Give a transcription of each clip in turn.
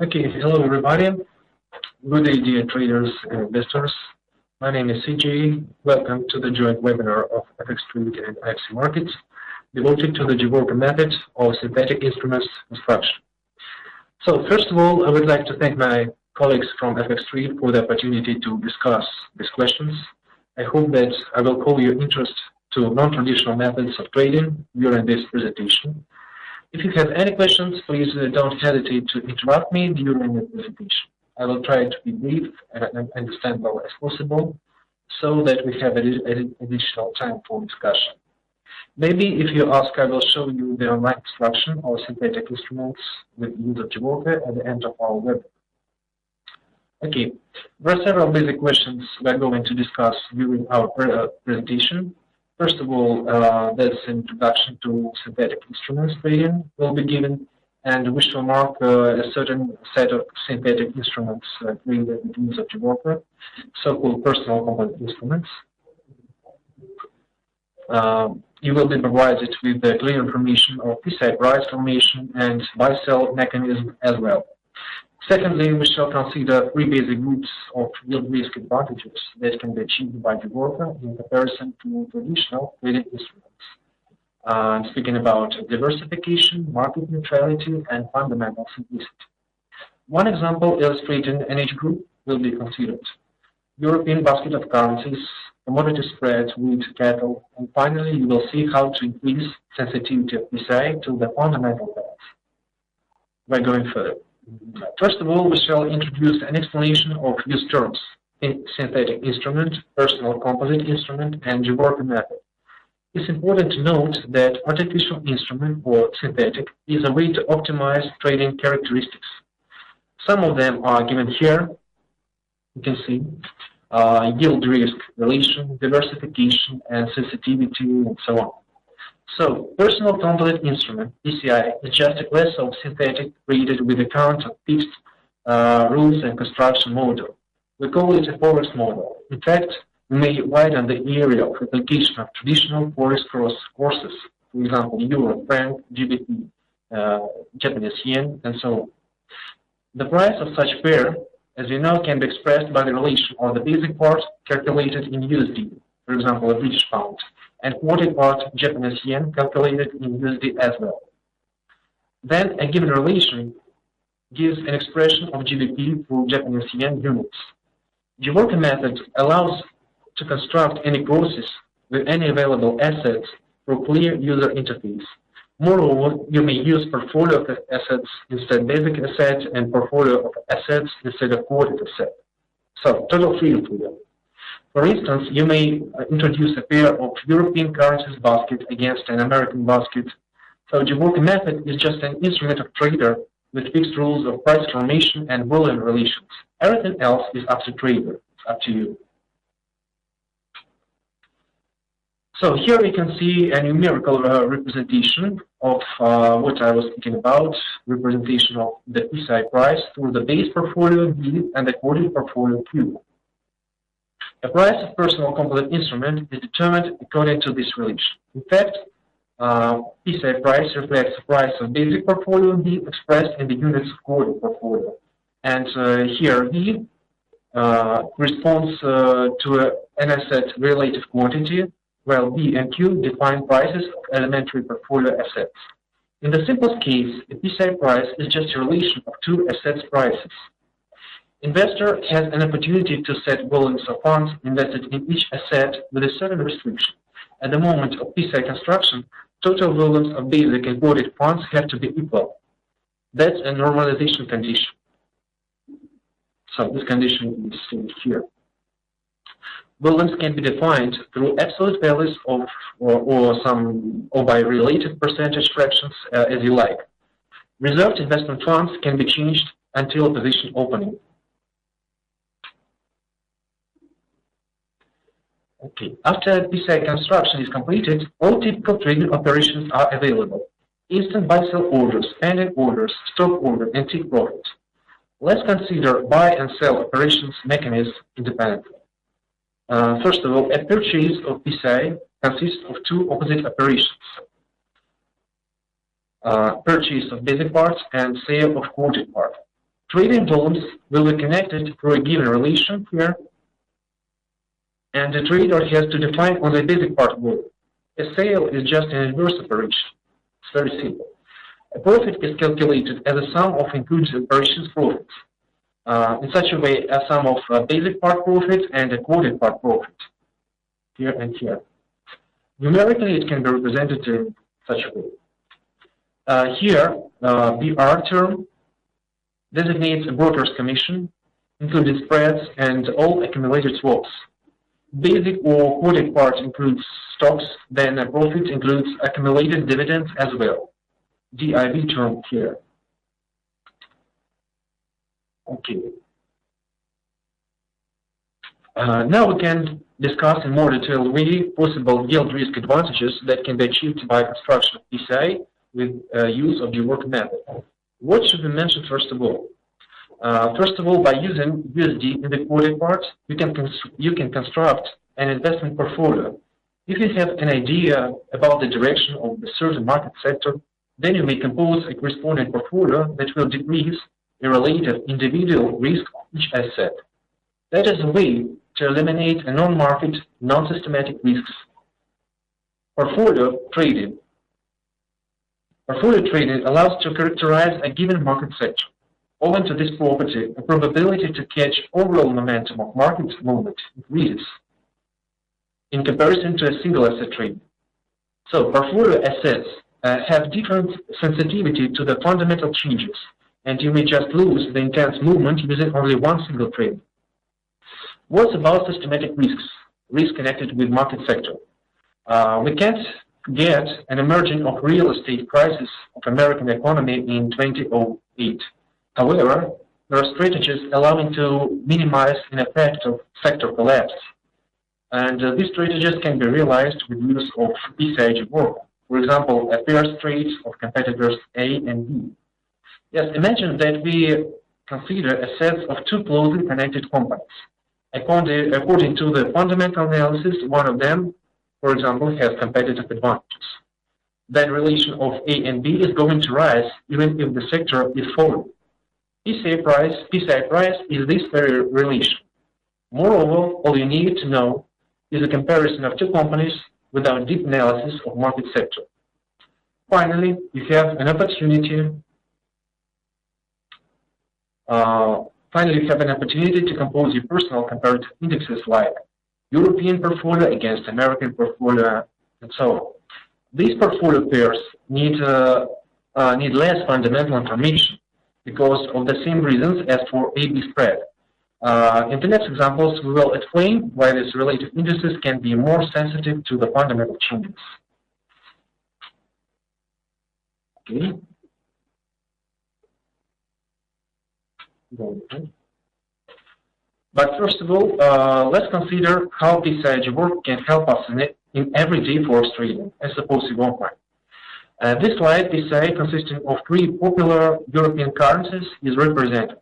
Okay, hello everybody. Good day, dear traders and investors. My name is Sergey. Welcome to the joint webinar of FX Trade and IFC Markets, devoted to the GeWorko Method of synthetic instruments construction. So first of all, I would like to thank my colleagues from FX Trade for the opportunity to discuss these questions. I hope that I will call your interest to non-traditional methods of trading during this presentation. If you have any questions, please don't hesitate to interrupt me during the presentation. I will try to be brief and understandable as possible so that we have additional time for discussion. Maybe if you ask, I will show you the online instruction of synthetic instruments with use of GeWorko at the end of our webinar. Okay, there are several basic questions we're going to discuss during our presentation. First of all, there's an introduction to synthetic instruments trading will be given, and we shall mark a certain set of synthetic instruments created with use of GeWorko, so-called personal component instruments. You will be provided with the clear information of e.t.c price formation and buy-sell mechanism as well. Secondly, we shall consider three basic groups of yield risk advantages that can be achieved by GeWorko in comparison to traditional trading instruments. Speaking about diversification, market neutrality, and fundamental simplicity. One example illustrating each group will be considered. European basket of currencies, commodity spreads, wheat, cattle, and finally you will see how to increase sensitivity of e.t.c to the fundamental pairs. By going further. First of all, we shall introduce an explanation of used terms in synthetic instrument, personal composite instrument, and GeWorko method. It's important to note that artificial instrument or synthetic is a way to optimize trading characteristics. Some of them are given here. You can see yield risk relation, diversification, and sensitivity, and so on. So, personal composite instrument, PCI, is just a class of synthetic created with the current of fixed rules and construction model. We call it a forex model. In fact, we may widen the area of application of traditional forex cross courses, for example, euro, franc, GBP, Japanese yen, and so on. The price of such pair, as you know, can be expressed by the relation of the basic part calculated in USD, for example, a British pound, and quoted part Japanese yen calculated in USD as well. Then a given relation gives an expression of GBP for Japanese yen units. GeWorko method allows to construct any process with any available assets for clear user interface. Moreover, you may use portfolio of assets instead of basic asset and portfolio of assets instead of quoted asset. So, total freedom for you. For instance, you may introduce a pair of European currencies basket against an American basket. So GeWorko method is just an instrument of trader with fixed rules of price formation and volume relations. Everything else is up to trader, it's up to you. So here we can see a numerical representation of what I was thinking about, representation of the e.t.c price through the base portfolio B and the quoted portfolio Q. The price of personal composite instrument is determined according to this relation. In fact, e.t.c price reflects the price of basic portfolio B expressed in the units of quoted portfolio. And here B corresponds to an asset relative quantity, while B and Q define prices of elementary portfolio assets. In the simplest case, the e.t.c price is just a relation of two assets' prices. Investor has an opportunity to set volumes of funds invested in each asset with a certain restriction. At the moment of e.t.c construction, total volumes of basic and quoted funds have to be equal. That's a normalization condition. So this condition is seen here. Volumes can be defined through absolute values of or by relative percentage fractions as you like. Reserved investment funds can be changed until position opening. Okay. After e.t.c construction is completed, all typical trading operations are available. Instant buy-sell orders, pending orders, stop order, and take profit. Let's consider buy and sell operations mechanisms independently. First of all, a purchase of e.t.c consists of two opposite operations. Purchase of basic parts and sale of quoted part. Trading volumes will be connected through a given relation here, and the trader has to define on the basic part of it. A sale is just an inverse operation. It's very simple. A profit is calculated as a sum of included operations profits. In such a way, a sum of basic part profit and a quoted part profit, here and here. Numerically, it can be represented in such a way. Here, BR term designates a broker's commission, including spreads and all accumulated swaps. Basic or quoted part includes stocks, then a profit includes accumulated dividends as well. DIV term here. Okay. Now we can discuss in more detail possible yield risk advantages that can be achieved by construction of PCI with use of GeWorko method. What should we mention first of all? First of all, by using USD in the quoted part, you can construct an investment portfolio. If you have an idea about the direction of the certain market sector, then you may compose a corresponding portfolio that will decrease the relative individual risk of each asset. That is a way to eliminate a non-market, non-systematic risks. Portfolio trading. Portfolio trading allows to characterize a given market sector. Owing to this property, a probability to catch overall momentum of market movement increases in comparison to a single asset trade. So portfolio assets have different sensitivity to the fundamental changes, and you may just lose the intense movement using only one single trade. What about systematic risks, risk connected with market sector? We can't get an emerging of real estate crisis of American economy in 2008. However, there are strategies allowing to minimize an effect of sector collapse. And these strategies can be realized with use of PCI GeWorko. For example, a pair trade of competitors A and B. Yes, imagine that we consider assets of two closely connected companies. According to the fundamental analysis, one of them, for example, has competitive advantages. Then relation of A and B is going to rise even if the sector is falling. PCI price is this very relation. Moreover, all you need to know is a comparison of two companies without deep analysis of market sector. Finally, you have an opportunity. To compose your personal comparative indexes like European portfolio against American portfolio, and so on. These portfolio pairs need less fundamental information because of the same reasons as for AB spread. In the next examples, we will explain why these relative indices can be more sensitive to the fundamental changes. Okay. But first of all, let's consider how PCI GeWorko can help us in everyday forex trading, as suppose you won't mind. This slide, PCI, consisting of three popular European currencies, is represented.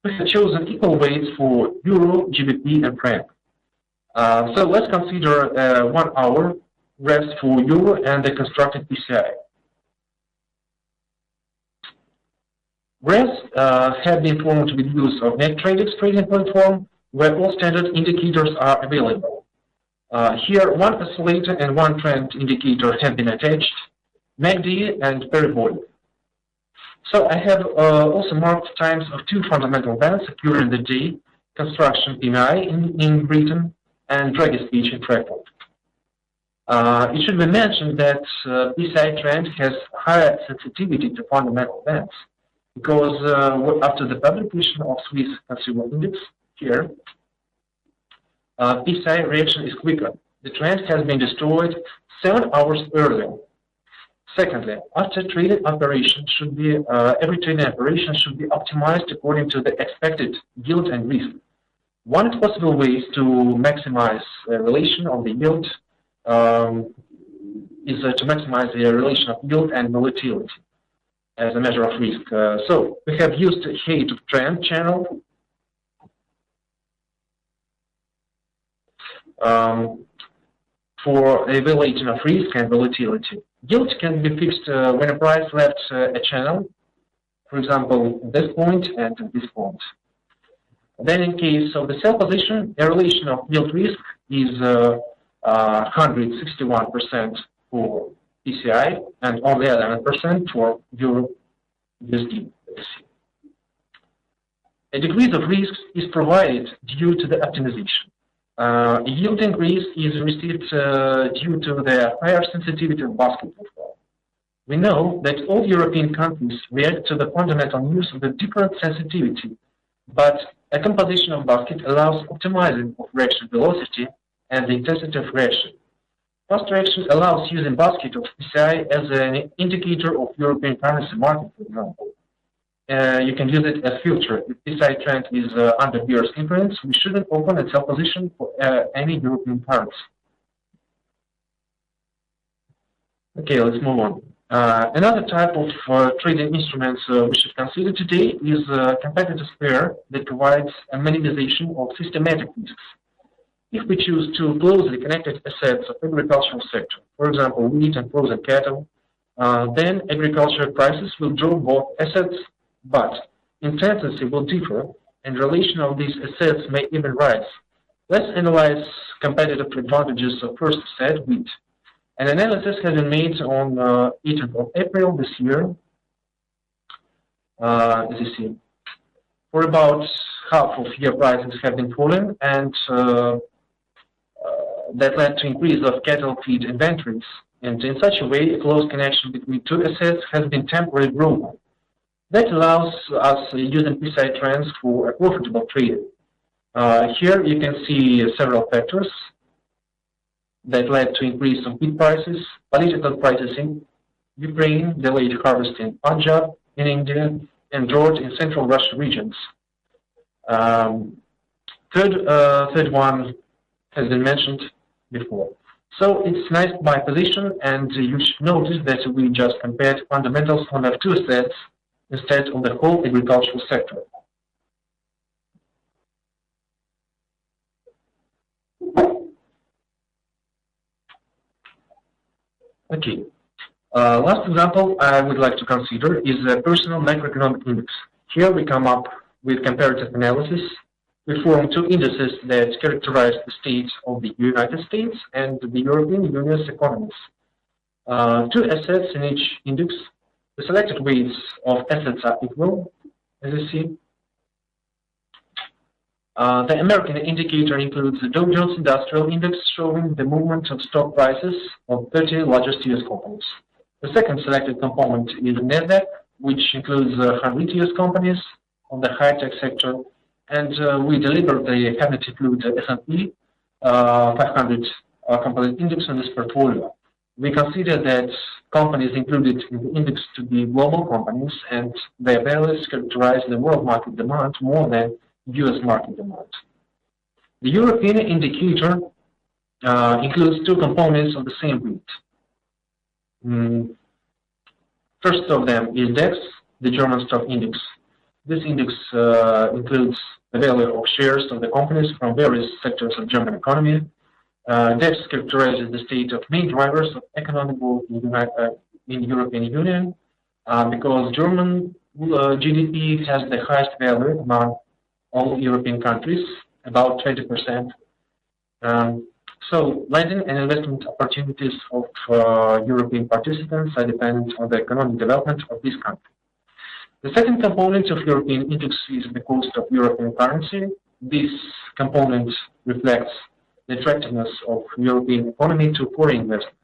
We have chosen equal weights for Euro, GBP, and franc. So let's consider 1 hour graphs for Euro and the constructed PCI. Graphs have been formed with use of NetTrading's trading platform, where all standard indicators are available. Here, one oscillator and one trend indicator have been attached, MACD and parabolic. So I have also marked times of two fundamental events occurring in the day, construction PMI in Britain and Draghi speech in Frankfurt. It should be mentioned that PCI trend has higher sensitivity to fundamental events because after the publication of Swiss Consumer Index here, PCI reaction is quicker. The trend has been destroyed 7 hours earlier. Secondly, after trading operation should be every trading operation should be optimized according to the expected yield and risk. One of the possible ways to maximize the relation of the yield is to maximize the relation of yield and volatility as a measure of risk. So we have used a height of trend channel for evaluation of risk and volatility. Yield can be fixed when a price left a channel for example, this point and this point. Then in case of the sell position, the relation of yield risk is 161% for PCI and only 11% for Euro USD. A decrease of risk is provided due to the optimization. Yield increase is received due to the higher sensitivity of basket profile. We know that all European countries react to the fundamental news with a different sensitivity, but a composition of basket allows optimizing of reaction velocity and the intensity of reaction. Fast reaction allows using basket of PCI as an indicator of European currency market, for example. You can use it as filter. If PCI trend is under bearish influence, we shouldn't open a sell position for any European currency. Okay, let's move on. Another type of trading instruments we should consider today is competitive pair that provides a minimization of systematic risks. If we choose two closely connected assets of agricultural sector, for example, wheat and frozen cattle, then agricultural prices will draw both assets, but intensity will differ and relation of these assets may even rise. Let's analyze competitive advantages of first asset, wheat. An analysis has been made on 18th of April this year, as you see. For about half of year prices have been falling, and that led to increase of cattle feed inventories. And in such a way, a close connection between two assets has been temporarily broken. That allows us using PCI trends for a profitable trading. Here you can see several factors that led to increase of wheat prices, political crisis in Ukraine, delayed harvest in Punjab, in India, and drought in central Russia regions. Third one has been mentioned before. So it's nice by position, and you should notice that we just compared fundamentals on the two assets instead of the whole agricultural sector. Okay. Last example I would like to consider is a personal macroeconomic index. Here we come up with comparative analysis. We form two indices that characterize the states of the United States and the European Union's economies. Two assets in each index. The selected weights of assets are equal, as you see. The American indicator includes the Dow Jones Industrial Index, showing the movement of stock prices of 30 largest US companies. The second selected component is NASDAQ, which includes 100 US companies on the high-tech sector, and we deliberately haven't included S&P 500 composite index on this portfolio. We consider that companies included in the index to be global companies, and their values characterize the world market demand more than US market demand. The European indicator includes two components of the same weight. First of them is DAX, the German stock index. This index includes the value of shares of the companies from various sectors of German economy. DAX characterizes the state of main drivers of economic growth in European Union because German GDP has the highest value among all European countries, about 20%. So lending and investment opportunities of European participants are dependent on the economic development of this country. The second component of European index is the cost of European currency. This component reflects the attractiveness of European economy to foreign investment.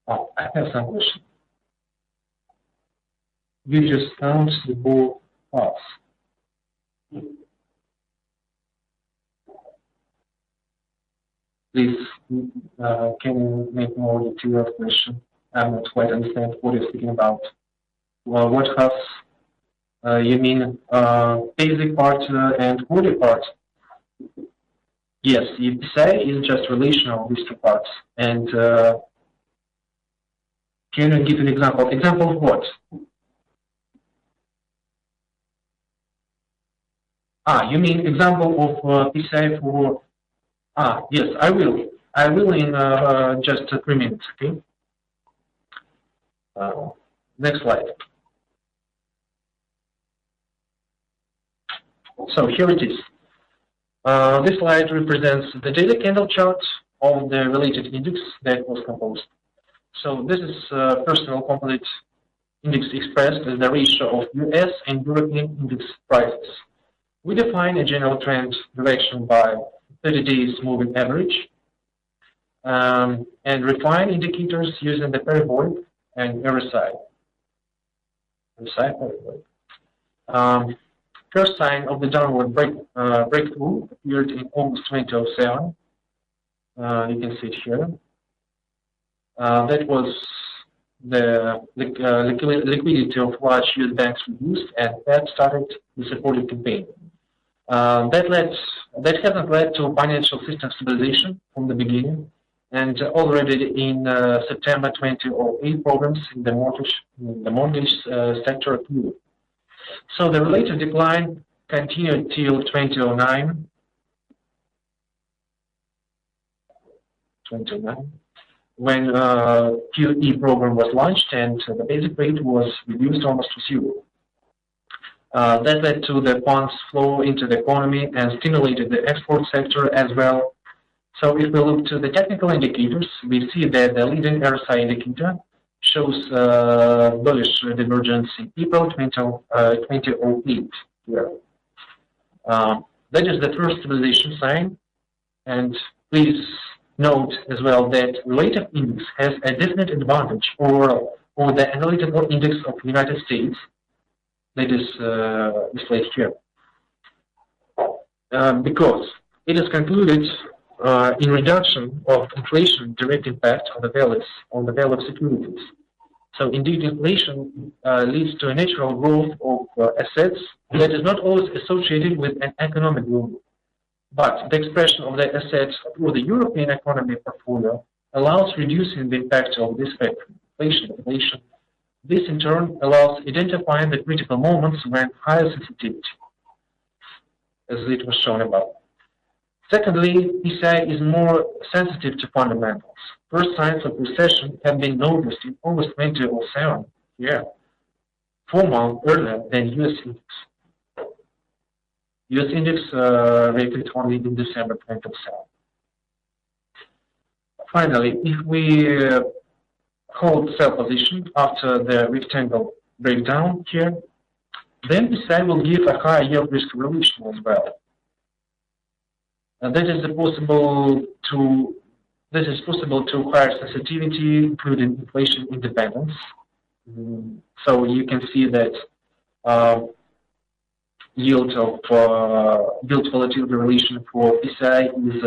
Oh, I have some question. You just count the both parts. Please, can you make more detailed question? I'm not quite understand what you're speaking about. Well, what has you mean basic part and body part? Yes, e.t.c is just relational these two parts. And can you give an example? Example of what? You mean example of e.t.c for? Yes, I will. I will in just 3 minutes. Okay. Next slide. So here it is. This slide represents the daily candle chart of the related index that was composed. So this is personal composite index expressed as the ratio of US and European index prices. We define a general trend direction by 30 days moving average and refine indicators using the parabolic and RSI. First sign of the downward breakthrough appeared in August 2007. You can see it here. That was the liquidity of large US banks reduced, and that started the supportive campaign. That hasn't led to financial system stabilization from the beginning, and already in September 2008, problems in the mortgage sector appeared. So the relative decline continued till 2009. When QE program was launched and the basic rate was reduced almost to zero. That led to the funds flow into the economy and stimulated the export sector as well. So if we look to the technical indicators, we see that the leading RSI indicator shows bullish divergence in April 2008 here. That is the first stabilization sign, and please note as well that relative index has a definite advantage over the analytical index of the United States that is displayed here, because it is concluded in reduction of inflation direct impact on the value of securities. So indeed, inflation leads to a natural growth of assets that is not always associated with an economic growth. But the expression of the assets through the European economy portfolio allows reducing the impact of this factor, inflation. This in turn allows identifying the critical moments when higher sensitivity, as it was shown above. Secondly, PCI is more sensitive to fundamentals. First signs of recession have been noticed in August 2007, 4 months earlier than US index. US index rated only in December 2007. Finally, if we hold sell position after the rectangle breakdown here, then PCI will give a higher yield risk relation as well. And that is possible to higher sensitivity, including inflation independence. So you can see that yield volatility relation for PCI is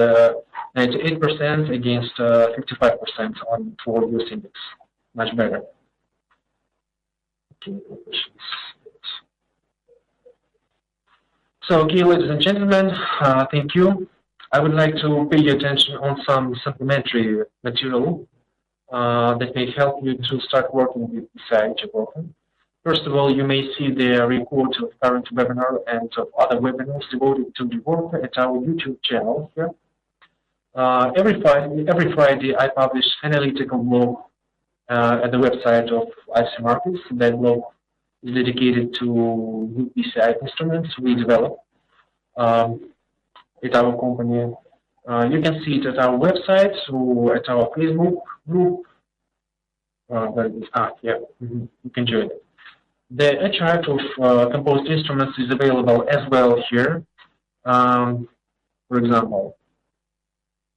98% against 55% for US index. Much better. So, okay, ladies and gentlemen, thank you. I would like to pay your attention on some supplementary material that may help you to start working with PCI GeWorko. First of all, you may see the report of current webinar and of other webinars devoted to GeWorko at our YouTube channel here. Every Friday, I publish analytical blog at the website of e.t.c Markets. That blog is dedicated to PCI instruments we develop at our company. You can see it at our website or at our Facebook group. You can join it. The chart of composed instruments is available as well here. For example,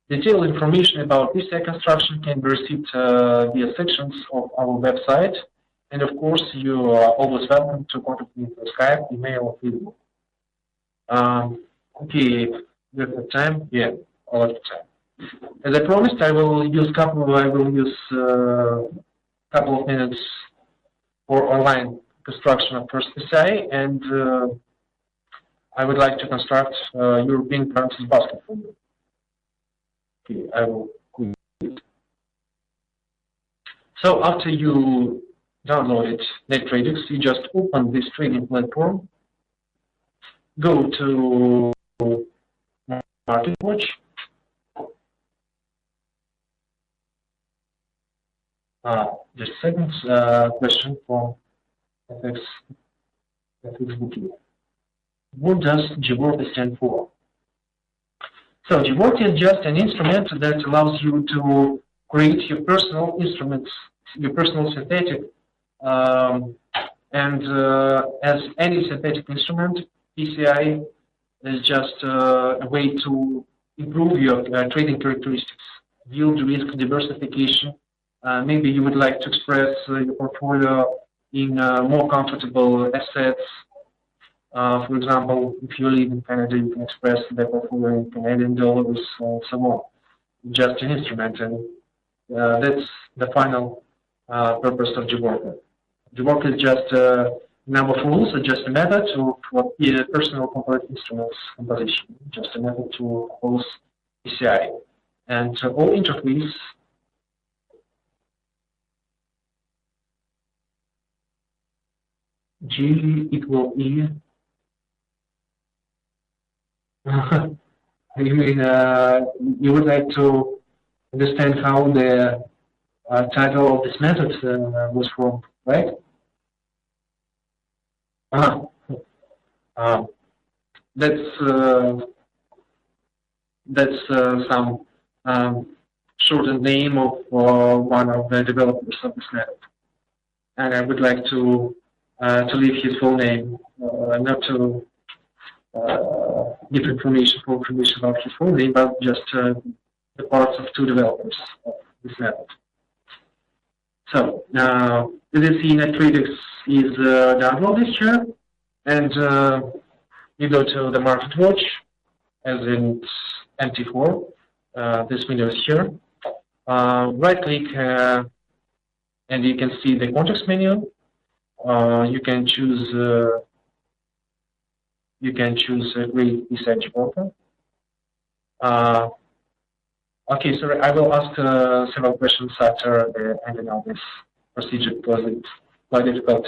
detailed information about PCI construction can be received via sections of our website. And of course, you are always welcome to contact me through Skype, email, or Facebook. Okay, we have time? Yeah, all of the time. As I promised, I will use couple of minutes for online construction of first PCI, and I would like to construct European currencies basket for you. Okay, I will quit. So after you download it, NetTradix, you just open this trading platform, go to MarketWatch, Just a second. Question from FX Bookie. What does GeWorko stand for? So GeWorko is just an instrument that allows you to create your personal instruments, your personal synthetic, and as any synthetic instrument, PCI is just a way to improve your trading characteristics, yield risk diversification. Maybe you would like to express your portfolio in more comfortable assets. For example, if you live in Canada, you can express the portfolio in Canadian dollars and so on. Just an instrument, and that's the final purpose of GeWorko. GeWorko is just a number of rules, just a method for personal comparative instruments composition, just a method to compose PCI. And all interface G equal E. You mean you would like to understand how the title of this method was formed, right? That's some shortened name of one of the developers of this method, and I would like to leave his full name, not to give information about his full name, but just the parts of two developers of this method. So as you see, NetTradix is downloaded here, and you go to the Market Watch, as in MT4. This window is here. Right click, and you can see the context menu. You can choose Great Research GeWorko. Okay, sorry, I will ask several questions after the ending of this procedure because it's quite difficult.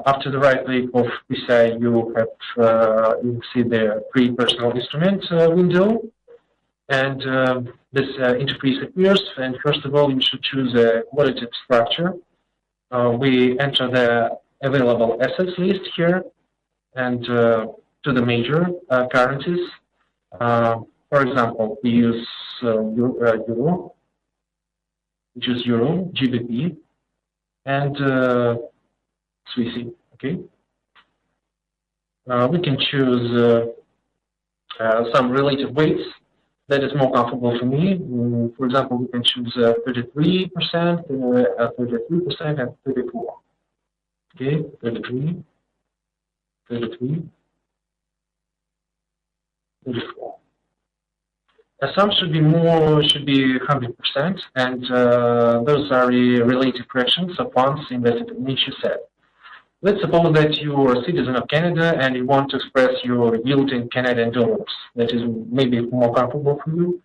After the right click of PCI, you see the pre-personal instrument window, and this interface appears. And first of all, you should choose a qualitative structure. We enter the available assets list here, and to the major currencies. For example, we use Euro, which is Euro, GBP, and Swissy. Okay. We can choose some relative weights that is more comfortable for me. For example, we can choose 33%, 33%, and 34. Okay, 33, 33, 34. Some should be 100%, and those are relative fractions of funds invested in each asset. Let's suppose that you are a citizen of Canada and you want to express your yield in Canadian dollars. That is maybe more comfortable for you.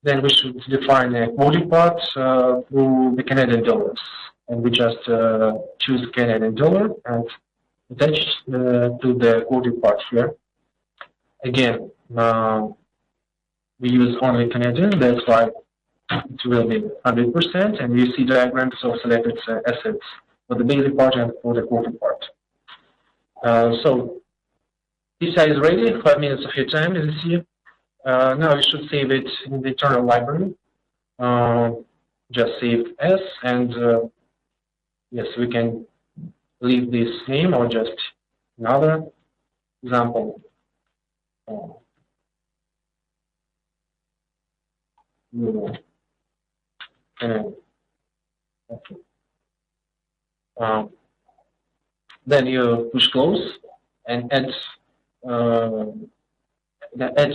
Then we should define a quoting part through the Canadian dollars. And we just choose Canadian dollar and attach to the quoting part here. Again, we use only Canadian, that's why it will be 100%. And you see diagrams of selected assets for the basic part and for the quoting part. So PCI is ready, 5 minutes of your time, as you see. Now you should save it in the internal library. Just save as, and yes, we can leave this name or just another example. Okay. Then you push close and add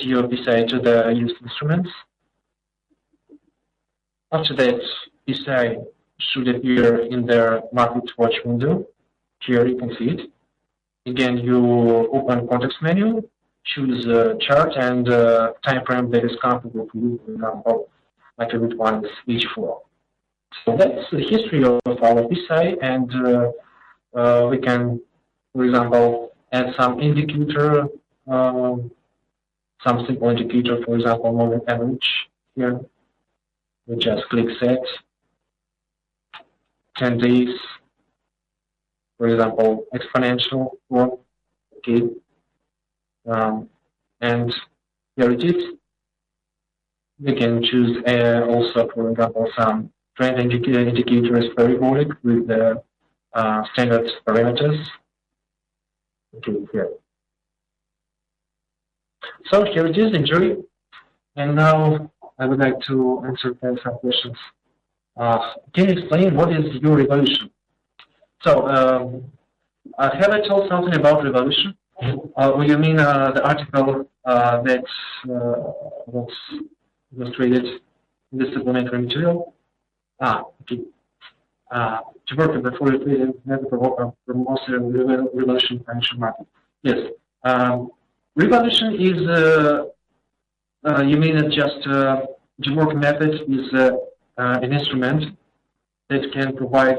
your PCI to the used instruments. After that, PCI should appear in the Market Watch window. Here you can see it. Again, you open context menu, choose chart and time frame that is comfortable for you. For example, my favorite one is H4. So that's the history of our PCI, and we can, for example, add some indicator some simple indicator, for example, moving average here. We just click set, 10 days, for example, exponential one, okay, and here it is. We can choose also, for example, some trend indicators parabolic with the standard parameters. Okay, here. So here it is, enjoy. And now I would like to answer some questions. Can you explain what is your revolution? So, have I told something about revolution? Or you mean the article that was illustrated in the supplementary material? Okay. GeWorko Method promotes revolution financial market. Yes. Revolution is, you mean it just GeWorko Method is an instrument that can provide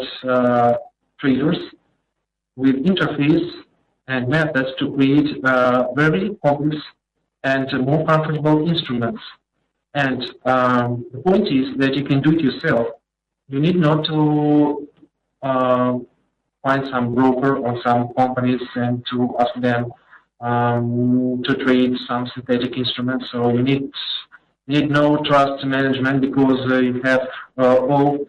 traders with interface and methods to create very complex and more comfortable instruments. And the point is that you can do it yourself. You need not to find some broker or some companies and to ask them to trade some synthetic instruments. So you need no trust management because you have all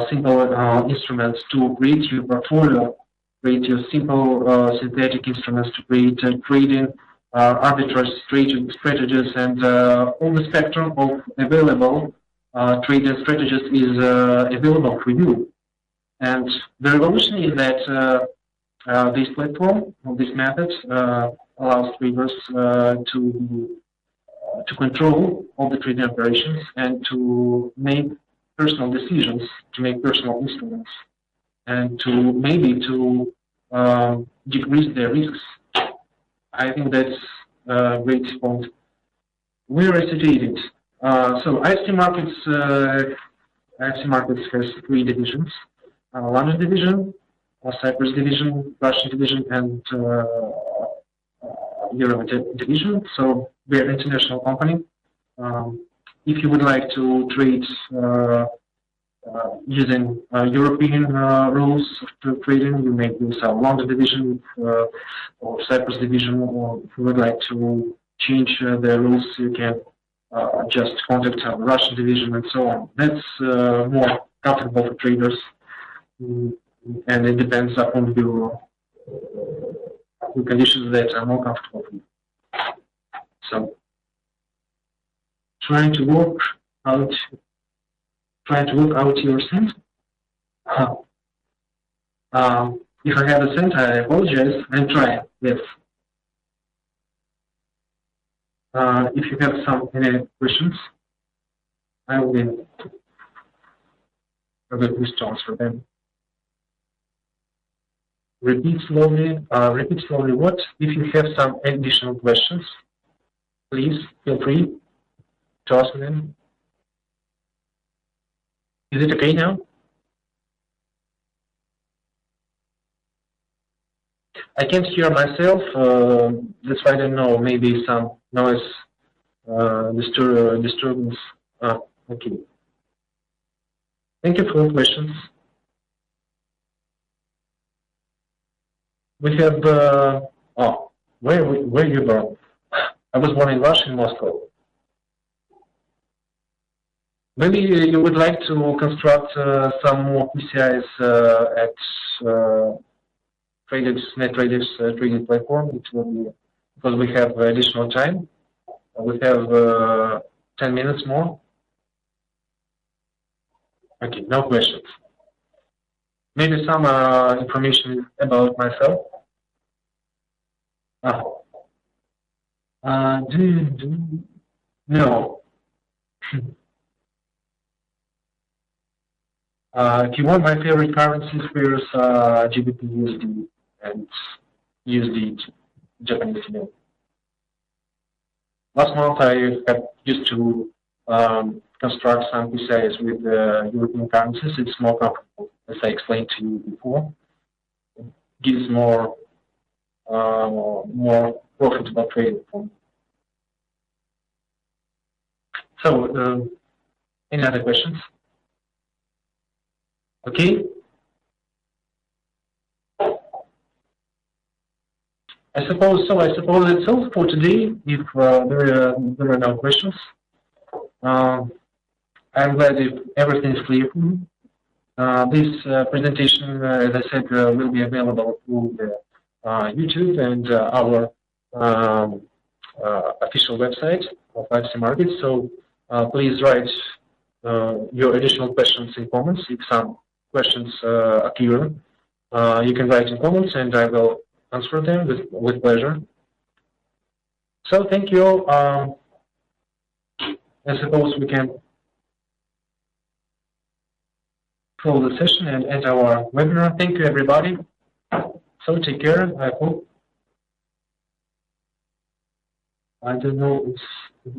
simple instruments to create your portfolio, create your simple synthetic instruments to create trading, arbitrage strategies, and all the spectrum of available trading strategies is available for you. And the revolution is that this platform, this method, allows traders to control all the trading operations and to make personal decisions, to make personal instruments, and to maybe to decrease their risks. I think that's a great point. Where is it situated? So IFC markets has 3 divisions: London division, Cyprus division, Russian division, and Europe division. So we're an international company. If you would like to trade using European rules of trading, you may use our London division or Cyprus division, or if you would like to change the rules, you can just contact our Russian division and so on. That's more comfortable for traders, and it depends upon your conditions that are more comfortable for you. So, trying to work out your cent. If I have a cent, I apologize. I'm trying. Yes. If you have any questions, I will response for them. Repeat slowly. Repeat slowly. What? If you have some additional questions, please feel free to ask them. Is it okay now? I can't hear myself. That's why I don't know. Maybe some noise disturbance. Okay. Thank you for your questions. We have. Where you born? I was born in Russia, in Moscow. Maybe you would like to construct some more PCIs at NetTraders trading platform. It will be, because we have additional time. We have 10 minutes more. Okay, no questions. Maybe some information about myself. No. If you want, my favorite currencies pairs GBP, USD, and USD Japanese yen. Last month I used to construct some PCIs with European currencies. It's more comfortable, as I explained to you before. It gives more profitable trading for me. So, any other questions? Okay. I suppose it's all for today. If there are no questions, I'm glad if everything is clear. This presentation, as I said, will be available through the, YouTube and our official website of e.t.c Market. So please write your additional questions in comments. If some questions occur, you can write in comments, and I will answer them with pleasure. So thank you all. I suppose we can close the session and end our webinar. Thank you, everybody. So take care. I hope. I don't know if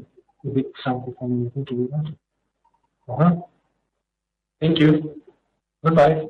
it's something from you to do that. Thank you. Goodbye.